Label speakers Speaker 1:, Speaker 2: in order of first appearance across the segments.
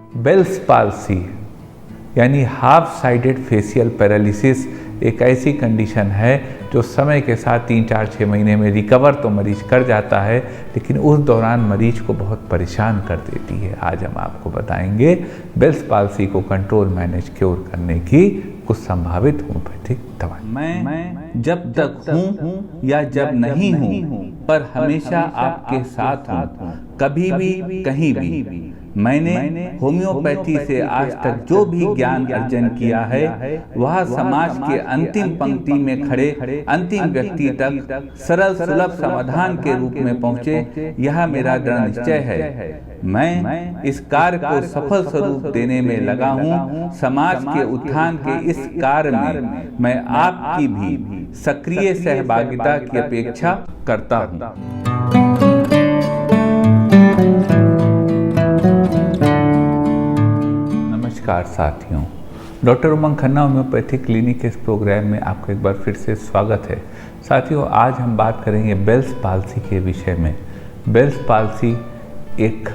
Speaker 1: Bell's palsy यानी half sided facial paralysis एक ऐसी कंडीशन है जो समय के साथ 3-4-6 महीने में रिकवर तो मरीज कर जाता है, लेकिन उस दौरान मरीज को बहुत परेशान कर देती है। आज हम आपको बताएंगे बेल्स पाल्सी को कंट्रोल, मैनेज, क्योर करने की कुछ संभावित होम्योपैथिक दवाएं।
Speaker 2: मैं जब तक हूँ या जब नहीं हूँ, पर हमेशा आपके साथ हूँ, कभी भी कहीं भी। मैंने होम्योपैथी से आज तक जो भी ज्ञान अर्जन किया है वह समाज के अंतिम पंक्ति में खड़े अंतिम व्यक्ति तक सरल सुलभ समाधान के रूप में पहुँचे, यह मेरा दृढ़ निश्चय है। मैं इस कार्य को सफल स्वरूप देने में लगा हूँ। समाज के उत्थान के इस कार्य में मैं आपकी भी सक्रिय सहभागिता की अपेक्षा करता हूँ।
Speaker 1: नमस्कार साथियों, डॉक्टर उमंग खन्ना होम्योपैथिक क्लिनिक के इस प्रोग्राम में आपका एक बार फिर से स्वागत है। साथियों, आज हम बात करेंगे बेल्स पाल्सी के विषय में। बेल्स पाल्सी एक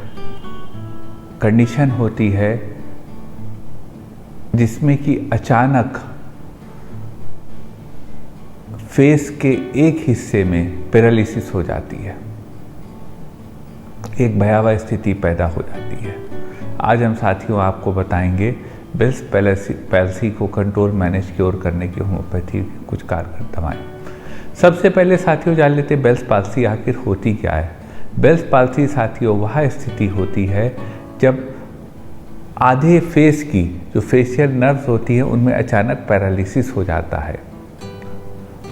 Speaker 1: कंडीशन होती है जिसमें कि अचानक फेस के एक हिस्से में पैरालिसिस हो जाती है, एक भयावह स्थिति पैदा हो जाती है। आज हम साथियों आपको बताएंगे बेल्स पाल्सी को कंट्रोल, मैनेज, क्योर करने की होम्योपैथी कुछ कारगर दवाएं। सबसे पहले साथियों जान लेते हैं बेल्स पाल्सी आखिर होती क्या है। बेल्स पाल्सी साथियों वह स्थिति होती है जब आधे फेस की जो फेशियल नर्व्स होती है उनमें अचानक पैरालिसिस हो जाता है,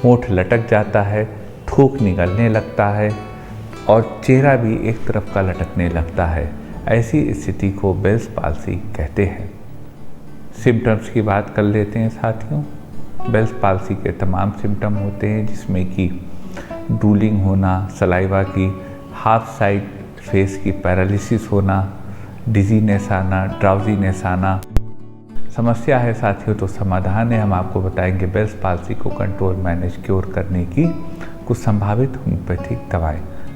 Speaker 1: होंठ लटक जाता है, थूक निकलने लगता है और चेहरा भी एक तरफ का लटकने लगता है। ऐसी स्थिति को बेल्स पाल्सी कहते हैं। सिम्टम्स की बात कर लेते हैं साथियों। बेल्स पाल्सी के तमाम सिम्टम होते हैं जिसमें कि ड्रूलिंग होना, सलाइवा की हाफ साइड फेस की पैरालिसिस होना, डिजीनेस आना, ड्राउजीनेस आना। समस्या है साथियों तो समाधान है। हम आपको बताएंगे बेल्स पाल्सी को कंट्रोल, मैनेज, क्योर करने की कुछ संभावित होम्योपैथिक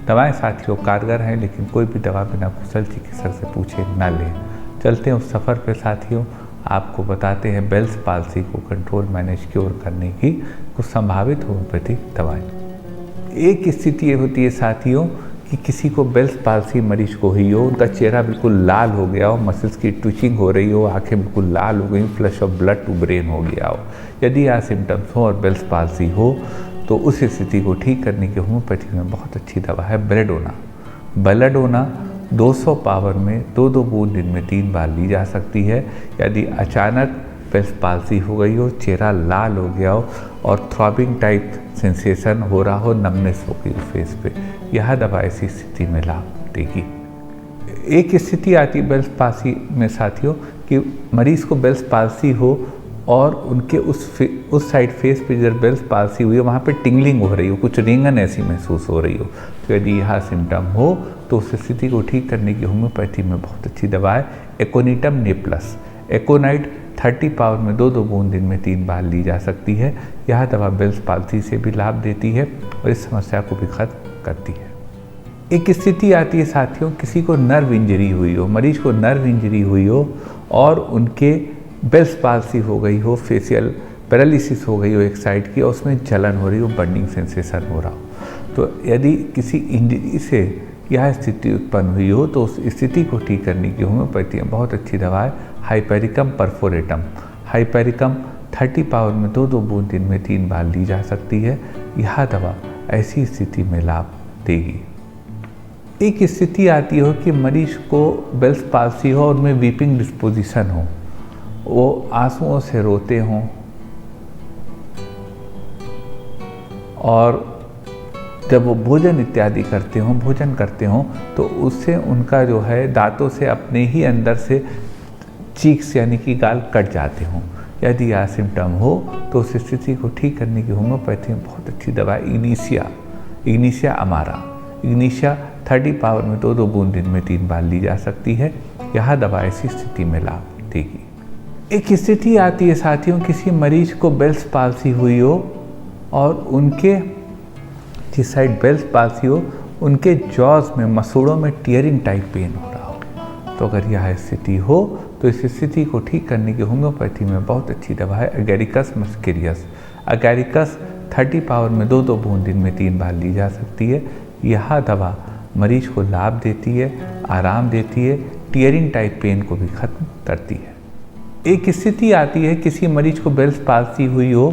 Speaker 1: दवाएं साथियों कारगर हैं, लेकिन कोई भी दवा बिना कुशल चिकित्सक से पूछे न लें। चलते हैं उस सफ़र पे साथियों, आपको बताते हैं बेल्स पाल्सी को कंट्रोल, मैनेज, क्योर करने की कुछ संभावित होम्योपैथिक दवाएं। एक स्थिति ये होती है साथियों कि किसी को बेल्स पाल्सी मरीज को ही हो, उनका चेहरा बिल्कुल लाल हो गया हो, मसल्स की ट्विचिंग हो रही हो, आंखें बिल्कुल लाल हो गई, flush of blood to brain हो गया हो। यदि यह सिम्टम्स हो और बेल्स पाल्सी हो तो उस स्थिति को ठीक करने की होम्योपैथी में बहुत अच्छी दवा है बेलेडोना। बेलेडोना 200 पावर में 2-2 बूंद दिन में 3 बार ली जा सकती है। यदि अचानक बेल्स पाल्सी हो गई हो, चेहरा लाल हो गया हो और थ्रॉबिंग टाइप सेंसेशन हो रहा हो, नमनेस हो गई फेस पे, यह दवा ऐसी स्थिति में लाभ देगी। एक स्थिति आती है बेल्स पाल्सी में साथियों कि मरीज को बेल्स पाल्सी हो और उनके उस साइड फेस पे जब बेल्स पाल्सी हुई है वहाँ पे टिंगलिंग हो रही हो, कुछ रेंगन ऐसी महसूस हो रही हो। तो यदि यह सिम्टम हो तो उस स्थिति को ठीक करने की होम्योपैथी में बहुत अच्छी दवा है एकोनिटम ने प्लस। एकोनाइट 30 पावर में 2-2 बूंद दिन में 3 बार ली जा सकती है। यह दवा बेल्स पाल्सी से भी लाभ देती है और इस समस्या को भी खत्म करती है। एक स्थिति आती है साथियों, किसी को नर्व इंजरी हुई हो, मरीज को नर्व इंजरी हुई हो और उनके बेल्स पाल्सी हो गई हो, फेशियल पैरालिसिस हो गई हो एक साइड की और उसमें जलन हो रही हो, बर्निंग सेंसेशन हो रहा हो। तो यदि किसी इंजरी से यह स्थिति उत्पन्न हुई हो तो उस स्थिति को ठीक करने की होम्योपैथी में बहुत अच्छी दवा है हाइपेरिकम परफोरेटम। हाइपेरिकम 30 पावर में 2-2 बूंद दिन में 3 बार ली जा सकती है। यह दवा ऐसी स्थिति में लाभ देगी। एक स्थिति आती हो कि मरीज को बेल्स पाल्सी हो और उनमें वीपिंग डिस्पोजिशन हो, वो आंसुओं से रोते हों और जब वो भोजन इत्यादि करते हों, भोजन करते हों तो उससे उनका जो है दांतों से अपने ही अंदर से चीक्स यानी कि गाल कट जाते हों। यदि यह सिम्टम हो तो उस स्थिति को ठीक करने की होम्योपैथी में बहुत अच्छी दवा इग्निशिया अमारा। इग्निशिया 30 पावर में 2-2 बूंद दिन में 3 बार ली जा सकती है। यह दवा ऐसी स्थिति में लाभ देगी। एक स्थिति आती है साथियों, किसी मरीज को बेल्स पाल्सी हुई हो और उनके जिस साइड बेल्स पाल्सी हो उनके जॉज में, मसूड़ों में टीयरिंग टाइप पेन हो रहा हो। तो अगर यह स्थिति हो तो इस स्थिति को ठीक करने की होम्योपैथी में बहुत अच्छी दवा है एगेरिकस मस्केरियस। एगेरिकस 30 पावर में 2-2 बूंद दिन में 3 बार ली जा सकती है। यह दवा मरीज को लाभ देती है, आराम देती है, टीयरिंग टाइप पेन को भी खत्म करती है। एक स्थिति आती है किसी मरीज को बेल्स पाल्सी हुई हो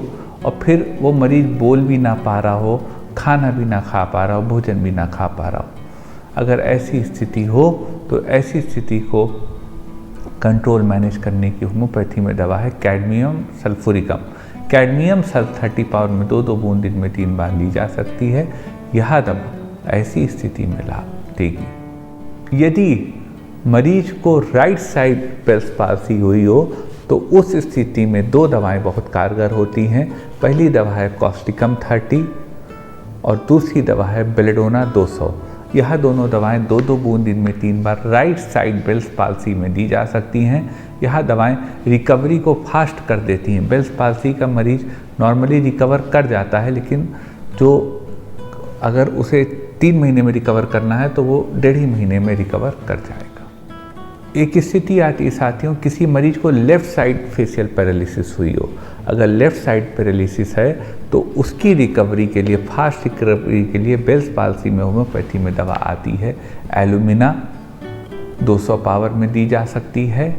Speaker 1: और फिर वो मरीज बोल भी ना पा रहा हो, खाना भी ना खा पा रहा हो, भोजन भी ना खा पा रहा हो। अगर ऐसी स्थिति हो तो ऐसी स्थिति को कंट्रोल मैनेज करने की होम्योपैथी में दवा है कैडमियम सल्फुरिकम। कैडमियम सल्फ 30 पावर में 2-2 बूंद दिन में 3 बार ली जा सकती है। यह दवा ऐसी स्थिति में लाभ देगी। यदि मरीज को राइट साइड बेल्स पाल्सी हुई हो तो उस स्थिति में 2 दवाएं बहुत कारगर होती हैं। पहली दवा है कॉस्टिकम 30 और दूसरी दवा है बेलेडोना 200। यह दोनों दवाएं 2-2 बूंद दिन में 3 बार राइट साइड बेल्स पाल्सी में दी जा सकती हैं। यह दवाएं रिकवरी को फास्ट कर देती हैं। बेल्स पाल्सी का मरीज नॉर्मली रिकवर कर जाता है, लेकिन जो अगर उसे 3 महीने में रिकवर करना है तो वो 1.5 महीने में रिकवर कर जाएगा। एक स्थिति आती है साथियों, किसी मरीज को लेफ़्ट साइड फेशियल पैरालिसिस हुई हो। अगर लेफ़्ट साइड पैरालिसिस है तो उसकी रिकवरी के लिए, फास्ट रिकवरी के लिए बेल्स पाल्सी में होम्योपैथी में दवा आती है एलुमिना 200 पावर में दी जा सकती है।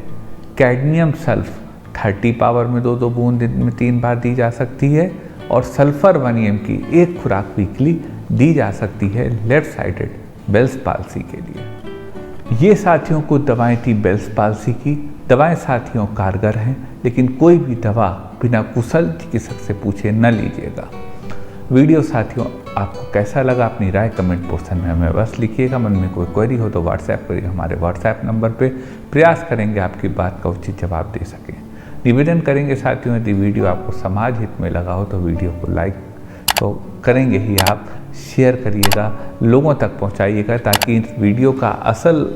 Speaker 1: कैडमियम सल्फ 30 पावर में 2-2 बूंद दिन में 3 बार दी जा सकती है और सल्फर 1 mg की एक खुराक वीकली दी जा सकती है लेफ्ट साइडेड बेल्स पाल्सी के लिए। ये साथियों को दवाएं थी बेल्स पाल्सी की। दवाएं साथियों कारगर हैं, लेकिन कोई भी दवा बिना कुशल चिकित्सक से पूछे न लीजिएगा। वीडियो साथियों आपको कैसा लगा अपनी राय कमेंट पोर्शन में हमें बस लिखिएगा। मन में कोई क्वेरी हो तो व्हाट्सएप करिए, हमारे व्हाट्सएप नंबर पे प्रयास करेंगे आपकी बात का उचित जवाब दे सकें। निवेदन करेंगे साथियों, यदि वीडियो आपको समाज हित में लगा हो तो वीडियो को लाइक तो करेंगे ही आप, शेयर करिएगा, लोगों तक पहुंचाइएगा, ताकि इस वीडियो का असल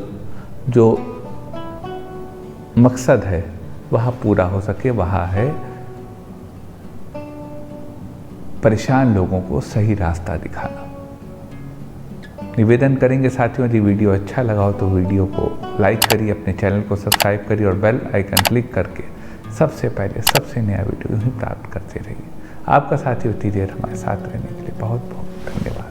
Speaker 1: जो मकसद है वह पूरा हो सके। वह है परेशान लोगों को सही रास्ता दिखाना। निवेदन करेंगे साथियों, यदि वीडियो अच्छा लगा हो तो वीडियो को लाइक करिए, अपने चैनल को सब्सक्राइब करिए और बेल आइकन क्लिक करके सबसे पहले सबसे नया वीडियो ही प्राप्त करते रहिए। आपका साथी उतनी देर हमारे साथ रहने के लिए बहुत बहुत धन्यवाद।